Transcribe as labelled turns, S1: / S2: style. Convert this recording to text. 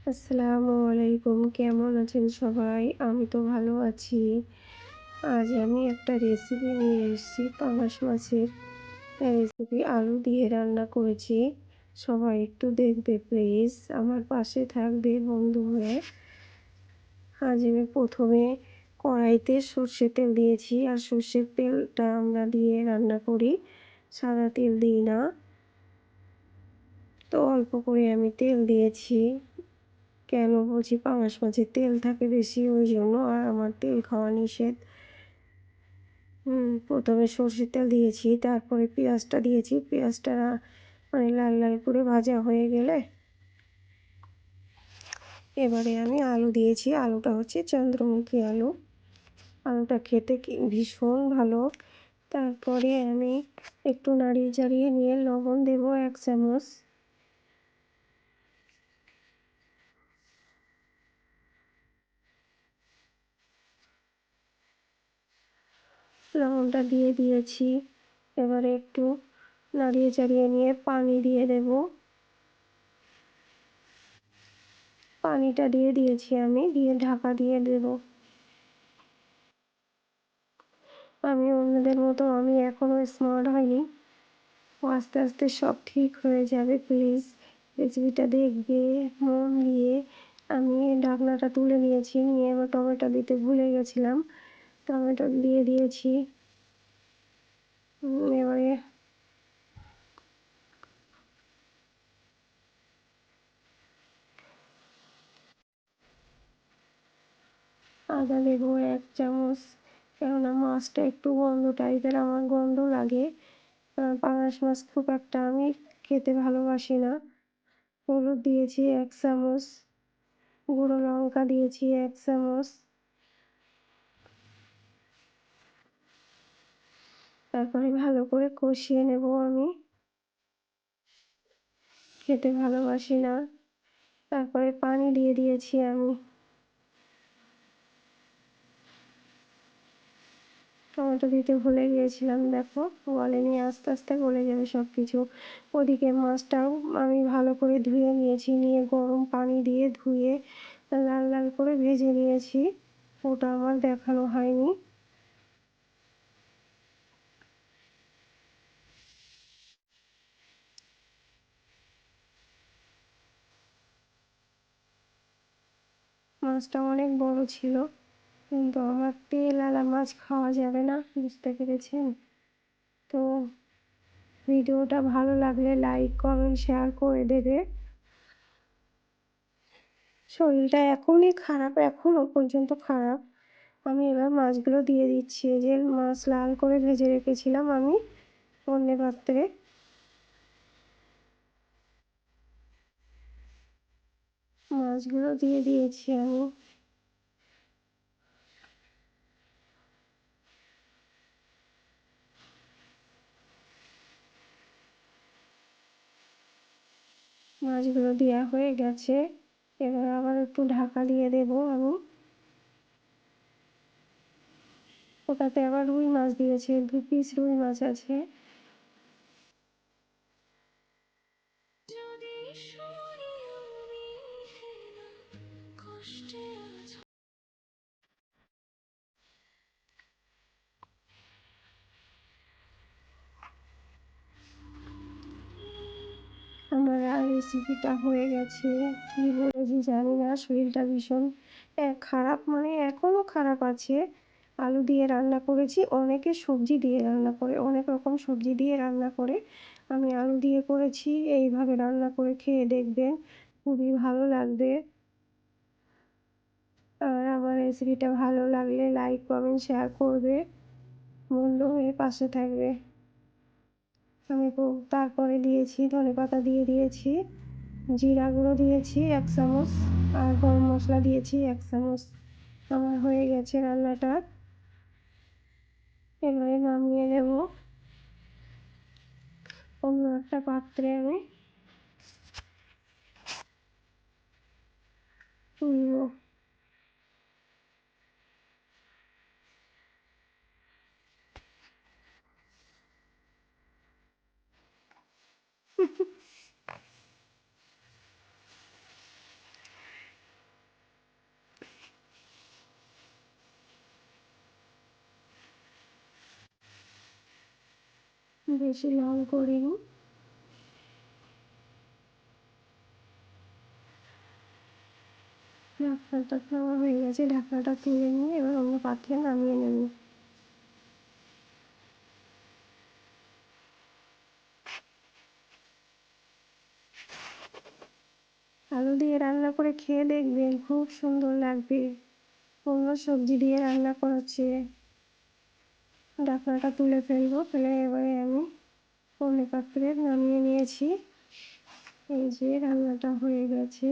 S1: আসসালামু আলাইকুম। কেমন আছেন সবাই? আমি তো ভালো আছি। আজ আমি একটা রেসিপি নিয়ে এসেছি পাঙাশ মাছের রেসিপি আলু দিয়ে রান্না করেছি। সবাই একটু দেখবে প্লিজ। আমার পাশে থাকবে বন্ধু হয়ে। আজ আমি প্রথমে কড়াইতে সর্ষের তেল দিয়েছি। আর সর্ষের তেলটা আমরা দিয়ে রান্না করি, সাদা তেল দিই না। তো অল্প করে আমি তেল দিয়েছি। কেন বলছি, পাঙাশ মাছের তেল থাকে বেশি ওই জন্য, আর আমার তেল খাওয়া নিষেধ। প্রথমে সর্ষের তেল দিয়েছি, তারপরে পেঁয়াজটা দিয়েছি। পেঁয়াজটা মানে লাল লাল করে ভাজা হয়ে গেলে এবারে আমি আলু দিয়েছি। আলুটা হচ্ছে চন্দ্রমুখী আলু। আলুটা খেতে ভীষণ ভালো। তারপরে আমি একটু নাড়িয়ে চাড়িয়ে নিয়ে লবণ দেবো 1 চামচ। লবণটা দিয়ে দিয়েছি। এবারে একটু নাড়িয়ে চাড়িয়ে নিয়ে পানি দিয়ে দেবো। পানিটা দিয়ে দিয়েছি আমি, দিয়ে ঢাকা দিয়ে দেব। আমি অন্যদের মতো আমি এখনও স্মার্ট হয়নি। আস্তে আস্তে সব ঠিক হয়ে যাবে। প্লিজ রেসিপিটা দেখবে মন দিয়ে। আমি ঢাকনাটা তুলে নিয়েছি, নিয়ে আবার টমেটো দিতে ভুলে গেছিলাম। টমেটো দিয়ে দিয়েছি। এবারে আদা দেবো 1 চামচ, কেননা মাছটা একটু গন্ধ টাইপের আমার গন্ধ লাগে। পাঙাশ মাছ খুব একটা আমি খেতে ভালোবাসি না। হলুদ দিয়েছি 1 চামচ, গুঁড়ো লঙ্কা দিয়েছি 1 চামচ। তারপরে ভালো করে কষিয়ে নেব। আমি খেতে ভালোবাসি না। তারপরে পানি দিয়ে দিয়েছি আমি। টমেটো দিতে ভুলে গিয়েছিলাম, দেখো গলেনি, আস্তে আস্তে গলে যাবে সব কিছু। ওদিকে মাছটাও আমি ভালো করে ধুয়ে নিয়েছি, নিয়ে গরম পানি দিয়ে ধুয়ে লাল লাল করে ভেজে নিয়েছি। ওটা আমার দেখানো হয়নি। মাছটা অনেক বড় ছিল, কিন্তু আমার তেলওয়ালা মাছ খাওয়া যাবে না, বুঝতে পেরেছেন তো। ভিডিওটা ভালো লাগলে লাইক কমেন্ট শেয়ার করে দেবে। শরীরটা এখনই খারাপ, এখনও পর্যন্ত খারাপ। আমি এবার মাছগুলো দিয়ে দিচ্ছি। এই যে মাছ লাল করে ভেজে রেখেছিলাম আমি অন্য পাত্রে। মাছগুলো দিয়ে দিয়েছি আমি। মাছগুলো দেওয়া হয়ে গেছে। এবার আবার একটু ঢাকা দিয়ে দেবো আমি। ওটাতে আবার রুই মাছ দিয়েছি, 2 পিস রুই মাছ আছে। আমার আর রেসিপিটা হয়ে গেছে। কী বলেছি জানি না, শরীরটা ভীষণ খারাপ, মানে এখনও খারাপ আছে। আলু দিয়ে রান্না করেছি, অনেকে সবজি দিয়ে রান্না করে, অনেক রকম সবজি দিয়ে রান্না করে। আমি আলু দিয়ে করেছি। এইভাবে রান্না করে খেয়ে দেখবেন, খুবই ভালো লাগবে। আর আমার রেসিপিটা ভালো লাগলে লাইক কমেন্ট শেয়ার করবে, বন্ধু হয়ে পাশে থাকবে। আমি তারপরে দিয়েছি ধনেপাতা দিয়ে দিয়েছি, জিরা গুঁড়ো দিয়েছি 1 চামচ, আর গরম মশলা দিয়েছি 1 চামচ। আমার হয়ে গেছে রান্নাটা। এবারে নামিয়ে নেব। অন্য একটা পাত্রে আমি তুলব। বেশি লং করিনি। ঢাকনাটা খাওয়া হয়ে গেছে, ঢাকনাটা তুলে নিয়ে এবার অন্য পাত্রে নামিয়ে নেব। আলু দিয়ে রান্না করে খেয়ে দেখবেন, খুব সুন্দর লাগবে অন্য সবজি দিয়ে রান্না করার চেয়ে। ঢাকনাটা তুলে ফেলবো, ফেলে এবারে আমি অন্য পাত্রে নামিয়ে নিয়েছি। এই যে রান্নাটা হয়ে গেছে।